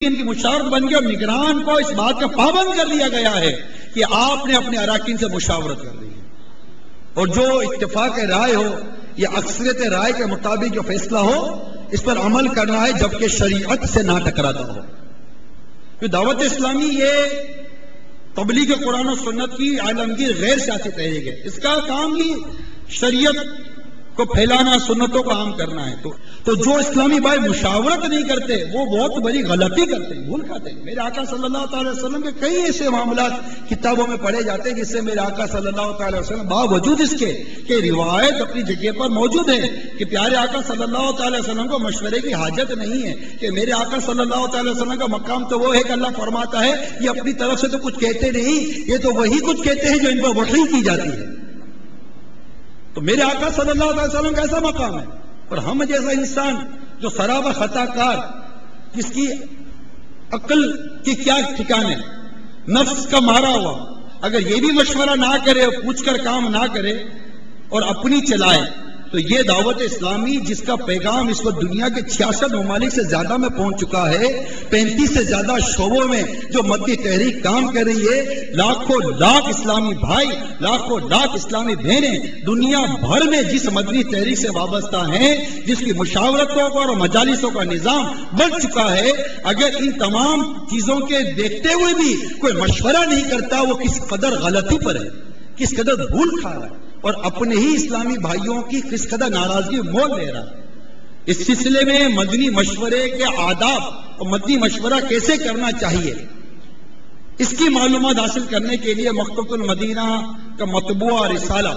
ان کی مشاورت بن گئی اور نگران کو اس بات کا پابند کر دیا گیا ہے کہ آپ نے اپنے اراکین سے مشاورت کر لی ہے اور جو اتفاق رائے ہو یا اکثریت رائے کے مطابق جو فیصلہ ہو اس پر عمل کرنا ہے جبکہ شریعت سے نہ ٹکراتا ہو. دعوت اسلامی یہ تبلیغ قرآن و سنت کی عالمگیر غیر سیاسی تحریک ہے. اس کا کام ہی شریعت کو پھیلانا، سنتوں کو عام کرنا ہے. تو جو اسلامی بھائی مشاورت نہیں کرتے وہ بہت بڑی غلطی کرتے ہیں، بھول کھاتے ہیں. میرے آقا صلی اللہ تعالی وسلم کے کئی ایسے معاملات کتابوں میں پڑھے جاتے ہیں جس سے میرے آقا صلی اللہ تعالی وسلم باوجود اس کے کہ روایت اپنی جگہ پر موجود ہے کہ پیارے آقا صلی اللہ تعالی وسلم کو مشورے کی حاجت نہیں ہے، کہ میرے آقا صلی اللہ تعالی وسلم کا مقام تو وہ ہے کہ اللہ فرماتا ہے یہ اپنی طرف سے تو کچھ کہتے نہیں، یہ تو وہی کچھ کہتے ہیں جو ان پر وحی کی جاتی ہے. تو میرے آقا صلی اللہ علیہ وسلم کا ایسا مقام ہے اور ہم جیسا انسان جو سرابہ خطا کار، جس کی عقل کی کیا ٹھکانے، نفس کا مارا ہوا، اگر یہ بھی مشورہ نہ کرے اور پوچھ کر کام نہ کرے اور اپنی چلائے تو یہ دعوت اسلامی جس کا پیغام اس وقت دنیا کے 66 ممالک سے زیادہ میں پہنچ چکا ہے، 35 سے زیادہ شعبوں میں جو مدنی تحریک کام کر رہی ہے، لاکھوں لاکھ اسلامی بھائی، لاکھوں لاکھ اسلامی بہنیں دنیا بھر میں جس مدنی تحریک سے وابستہ ہیں، جس کی مشاورتوں اور مجالسوں کا نظام بن چکا ہے، اگر ان تمام چیزوں کے دیکھتے ہوئے بھی کوئی مشورہ نہیں کرتا وہ کس قدر غلطی پر ہے، کس قدر بھول کھا رہا ہے اور اپنے ہی اسلامی بھائیوں کی کس قدر ناراضگی مول لے رہا ہے. اس سلسلے میں مدنی مشورے کے آداب اور مدنی مشورہ کیسے کرنا چاہیے اس کی معلومات حاصل کرنے کے لیے مکتبۃ المدینہ کا مطبوعہ رسالہ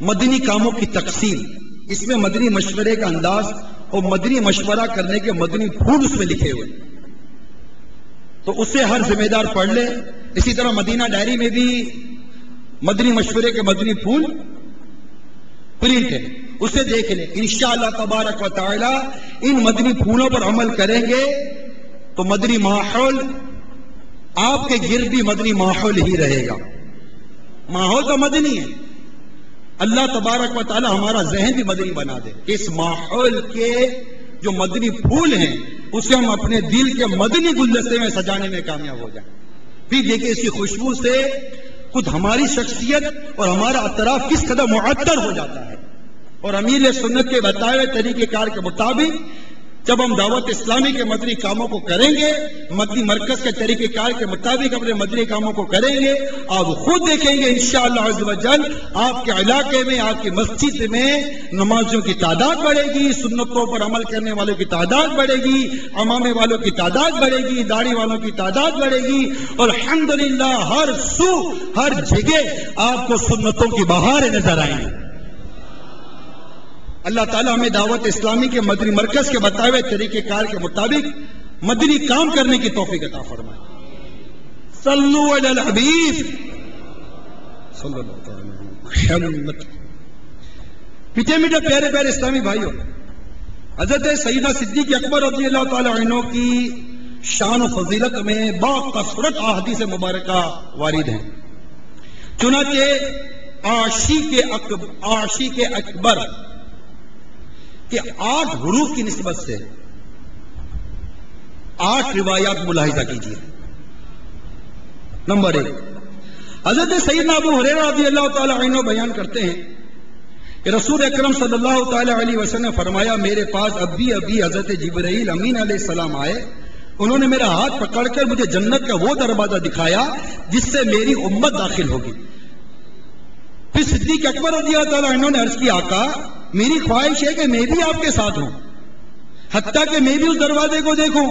مدنی کاموں کی تقسیم، اس میں مدنی مشورے کا انداز اور مدنی مشورہ کرنے کے مدنی پھول اس میں لکھے ہوئے، تو اسے ہر ذمہ دار پڑھ لے. اسی طرح مدینہ ڈائری میں بھی مدنی مشورے کے مدنی پھول پرنٹ ہے، اسے دیکھ لیں. انشاءاللہ تبارک و تعالی ان مدنی پھولوں پر عمل کریں گے تو مدنی ماحول آپ کے گرد بھی مدنی ماحول ہی رہے گا. ماحول تو مدنی ہے، اللہ تبارک و تعالی ہمارا ذہن بھی مدنی بنا دے. اس ماحول کے جو مدنی پھول ہیں اسے ہم اپنے دل کے مدنی گلدستے میں سجانے میں کامیاب ہو جائیں. پھر دیکھیں اس کی خوشبو سے خود ہماری شخصیت اور ہمارا اطراف کس قدر معطر ہو جاتا ہے. اور امیر سنت کے بتائے ہوئے طریقہ کار کے مطابق جب ہم دعوت اسلامی کے مدنی کاموں کو کریں گے، مدنی مرکز کے طریقہ کار کے مطابق اپنے مدنی کاموں کو کریں گے، آپ خود دیکھیں گے انشاءاللہ عز و جل آپ کے علاقے میں، آپ کی مسجد میں نمازیوں کی تعداد بڑھے گی، سنتوں پر عمل کرنے والوں کی تعداد بڑھے گی، عمامے والوں کی تعداد بڑھے گی، داڑھی والوں کی تعداد بڑھے گی، اور الحمدللہ ہر سو ہر جگہ آپ کو سنتوں کی بہاریں نظر آئیں گی. اللہ تعالیٰ ہمیں دعوت اسلامی کے مدنی مرکز کے بتائے ہوئے طریقہ کار کے مطابق مدنی کام کرنے کی توفیق عطا فرمائے. صلو علی الحبیب صلی اللہ علیہ وسلم. پیٹے میٹھے پیارے پیارے اسلامی بھائیوں، حضرت سیدنا صدیق اکبر رضی اللہ تعالی عنہ کی شان و فضیلت میں باکثرت احادیث مبارکہ وارد ہیں. چنانچہ عاشق اکبر کہ 8 حروف کی نسبت سے 8 روایات ملاحظہ کیجیے. نمبر 1، حضرت سیدنا ابو ہریرہ رضی اللہ تعالی عنہ بیان کرتے ہیں کہ رسول اکرم صلی اللہ تعالی علیہ وسلم نے فرمایا میرے پاس ابھی حضرت جبرائیل امین علیہ السلام آئے، انہوں نے میرا ہاتھ پکڑ کر مجھے جنت کا وہ دروازہ دکھایا جس سے میری امت داخل ہوگی. پھر صدیق اکبر رضی اللہ تعالی عنہ نے عرض کی آقا میری خواہش ہے کہ میں بھی آپ کے ساتھ ہوں، حتیٰ کہ میں بھی اس دروازے کو دیکھوں.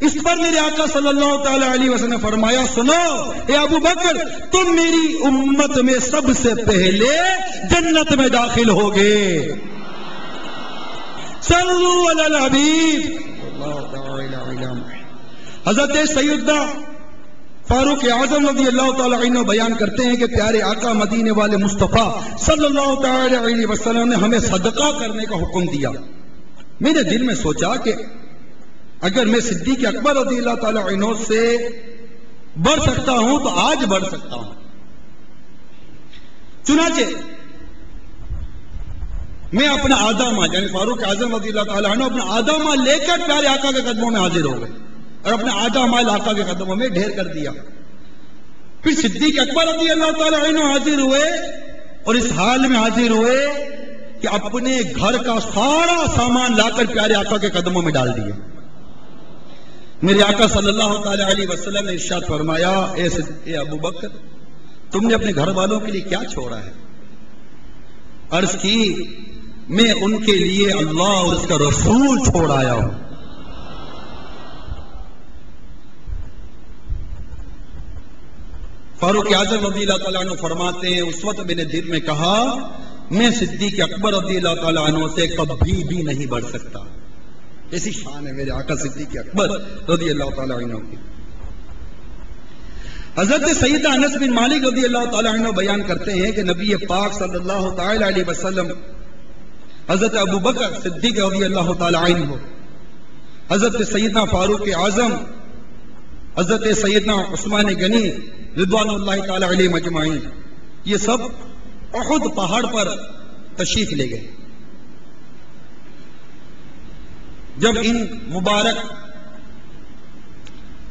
اس پر میرے آقا صلی اللہ تعالی علیہ وسلم نے فرمایا سنو اے ابو بکر، تم میری امت میں سب سے پہلے جنت میں داخل ہوگے. صلو علی الحبیب. حضرت سیدنا فاروق اعظم رضی اللہ تعالی عنہ بیان کرتے ہیں کہ پیارے آقا مدینے والے مصطفیٰ صلی اللہ تعالی علیہ وسلم نے ہمیں صدقہ کرنے کا حکم دیا. میں نے دل میں سوچا کہ اگر میں صدیق اکبر رضی اللہ تعالی عنہ سے بڑھ سکتا ہوں تو آج بڑھ سکتا ہوں. چنانچہ میں اپنا آدھا مال یعنی فاروق اعظم رضی اللہ تعالیٰ عنہ اپنا آدھا مال لے کر پیارے آقا کے قدموں میں حاضر ہو گئے اور اپنا آدھا مال آقا کے قدموں میں ڈھیر کر دیا. پھر صدیق اکبر رضی اللہ تعالیٰ عنہ حاضر ہوئے اور اس حال میں حاضر ہوئے کہ اپنے گھر کا سارا سامان لا کر پیارے آقا کے قدموں میں ڈال دیا. میرے آقا صلی اللہ تعالیٰ علیہ وسلم نے ارشاد فرمایا اے ابو بکر تم نے اپنے گھر والوں کے لیے کیا چھوڑا ہے؟ عرض کی میں ان کے لیے اللہ اور اس کا رسول چھوڑ آیا ہوں. فاروق اعظم رضی اللہ تعالیٰ عنہ فرماتے ہیں اس وقت میں نے دل میں کہا میں صدیق اکبر رضی اللہ تعالیٰ عنہ سے کبھی بھی نہیں بڑھ سکتا. ایسی شان ہے میرے آقا صدیق اکبر رضی اللہ تعالیٰ عنہ کی. حضرت سیدنا انس بن مالک رضی اللہ تعالیٰ عنہ بیان کرتے ہیں کہ نبی پاک صلی اللہ تعالیٰ علیہ وسلم حضرت ابو بکر صدیق رضی اللہ تعالیٰ عنہ، حضرت سیدنا فاروق اعظم، حضرت سیدنا عثمان غنی رضوان اللہ تعالیٰ علیہ مجمعین، یہ سب احد پہاڑ پر تشریف لے گئے. جب ان مبارک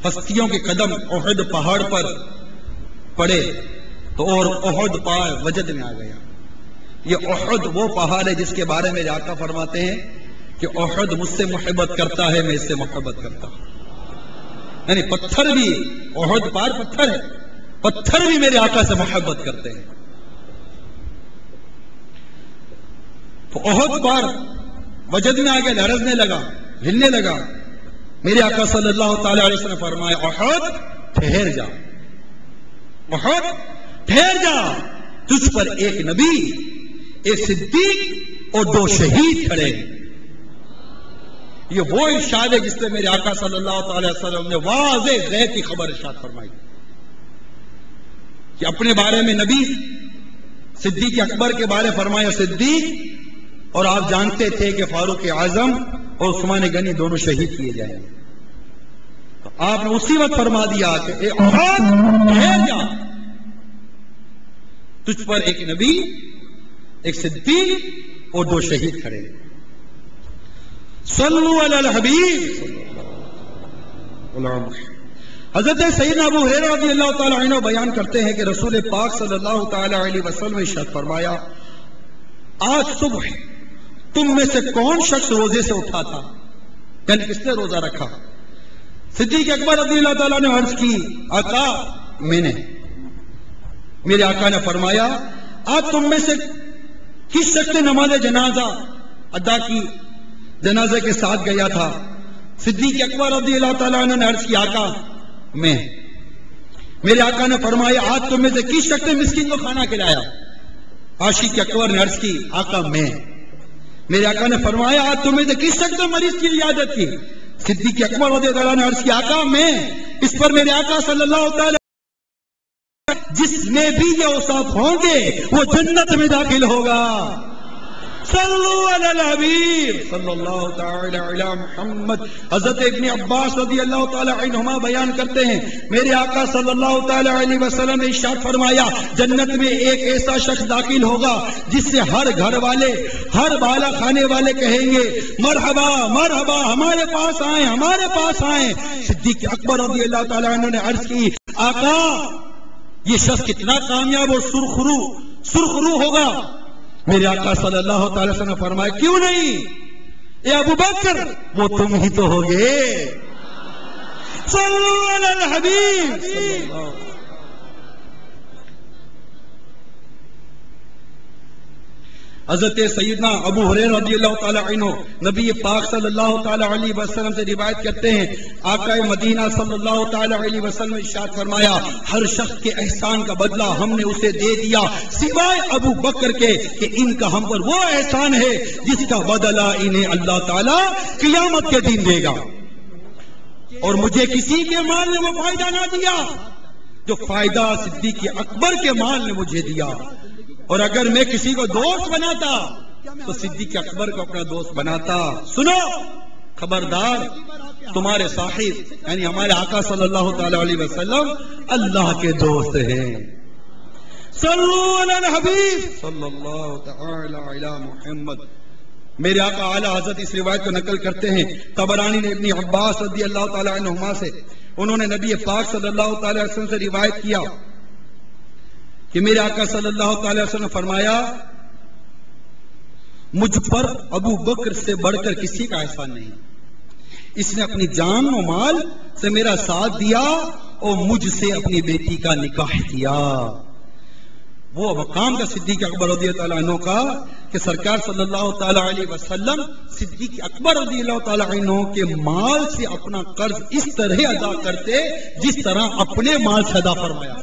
ہستیوں کے قدم احد پہاڑ پر پڑے تو اور احد پہاڑ وجد میں آ گیا. یہ احد وہ پہاڑ ہے جس کے بارے میں آقا فرماتے ہیں کہ احد مجھ سے محبت کرتا ہے میں اس سے محبت کرتا ہوں. یعنی پتھر بھی احد پہاڑ پتھر ہے، پتھر بھی میرے آقا سے محبت کرتے ہیں. تو احد پہاڑ وجد میں آ گیا، لرزنے لگا، ہلنے لگا. میرے آقا صلی اللہ تعالی علیہ وسلم فرمایا احد ٹھہر جا، احد ٹھہر جا، تجھ پر ایک نبی، ایک صدیق اور 2 شہید کھڑے. یہ وہ ارشاد ہے جس سے میرے آقا صلی اللہ تعالی وسلم نے واضح غیب کی خبر ارشاد فرمائی کہ اپنے بارے میں نبی صدیق اکبر کے بارے فرمایا صدیق، اور آپ جانتے تھے کہ فاروق اعظم اور عثمان غنی دونوں شہید کیے جائیں گے. تو آپ نے اسی وقت فرما دیا کہ اے احد ٹھہر جا، تجھ پر ایک نبی، ایک صدیق اور 2 شہید کھڑے. صلو علی الحبیب. حضرت سیدنا ابو ہریرہ رضی اللہ تعالی عنہ بیان کرتے ہیں کہ رسول پاک صلی اللہ تعالی علیہ وسلم نے ارشاد فرمایا آج صبح تم میں سے کون شخص روزے سے اٹھا تھا؟ یعنی کس نے روزہ رکھا؟ صدیق اکبر رضی اللہ تعالیٰ نے عرض کی آقا میں نے. میرے آقا نے فرمایا آج تم میں سے کس شخص نے نماز جنازہ ادا کی، جنازے کے ساتھ گیا تھا؟ صدیق اکبر رضی اللہ تعالیٰ نے عرض کی آقا میں. میرے آقا نے فرمایا آج تم میں سے کس شخص نے مسکین کو کھانا کھلایا؟ عاشق اکبر نے عرض کی آقا میں. میرے آقا نے فرمایا آج تم میں سے کس شخص نے مریض کی عیادت کی؟ صدیق اکبر رضی اللہ عنہ نے عرض کی آقا میں. اس پر میرے آقا صلی اللہ تعالی جس میں بھی یہ اوصاف ہوں گے وہ جنت میں داخل ہوگا. صلو علی الحبیب صلی اللہ تعالی علی محمد. حضرت ابن عباس رضی اللہ تعالی عنہما بیان کرتے ہیں میرے آقا صلی اللہ تعالی علیہ وسلم نے ارشاد فرمایا جنت میں ایک ایسا شخص داخل ہوگا جس سے ہر گھر والے، ہر بالا خانے والے کہیں گے مرحبا مرحبا، ہمارے پاس آئیں، ہمارے پاس آئیں. صدیق اکبر رضی اللہ تعالی عنہ نے عرض کی آقا یہ شخص کتنا کامیاب اور سرخرو ہوگا. میرے آقا صلی اللہ تعالی وسلم نے فرمایا کیوں نہیں اے ابو بکر وہ تم ہی تو ہوگے. صلو علی الحبیب. حضرت سیدنا ابو ہریرہ رضی اللہ تعالی عنہ نبی پاک صلی اللہ تعالی علیہ وسلم سے روایت کرتے ہیں آقا مدینہ صلی اللہ تعالی علیہ وسلم نے ارشاد فرمایا ہر شخص کے احسان کا بدلہ ہم نے اسے دے دیا سوائے ابو بکر کے کہ ان کا ہم پر وہ احسان ہے جس کا بدلہ انہیں اللہ تعالی قیامت کے دن دے گا. اور مجھے کسی کے مال نے وہ فائدہ نہ دیا جو فائدہ صدیق اکبر کے مال نے مجھے دیا. اور اگر میں کسی کو دوست بناتا تو صدیق اکبر کو اپنا دوست بناتا. سنو خبردار تمہارے صاحب یعنی ہمارے آقا صلی اللہ تعالی علیہ وسلم اللہ کے دوست ہیں. صلو علی الحبیب صلی اللہ تعالی علی محمد. میرے آقا اعلیٰ حضرت اس روایت کو نقل کرتے ہیں طبرانی نے ابن عباس رضی اللہ تعالی عنہما سے. انہوں نے نبی پاک صلی اللہ تعالی وسلم سے روایت کیا کہ میرے آقا صلی اللہ تعالی وسلم نے فرمایا مجھ پر ابو بکر سے بڑھ کر کسی کا احسان نہیں. اس نے اپنی جان و مال سے میرا ساتھ دیا اور مجھ سے اپنی بیٹی کا نکاح کیا. وہ مقام کا صدیق اکبر رضی اللہ تعالیٰ عنہ کا کہ سرکار صلی اللہ تعالیٰ علیہ وسلم صدیق اکبر رضی اللہ تعالیٰ عنہ کے مال سے اپنا قرض اس طرح ادا کرتے جس طرح اپنے مال سے ادا فرمایا.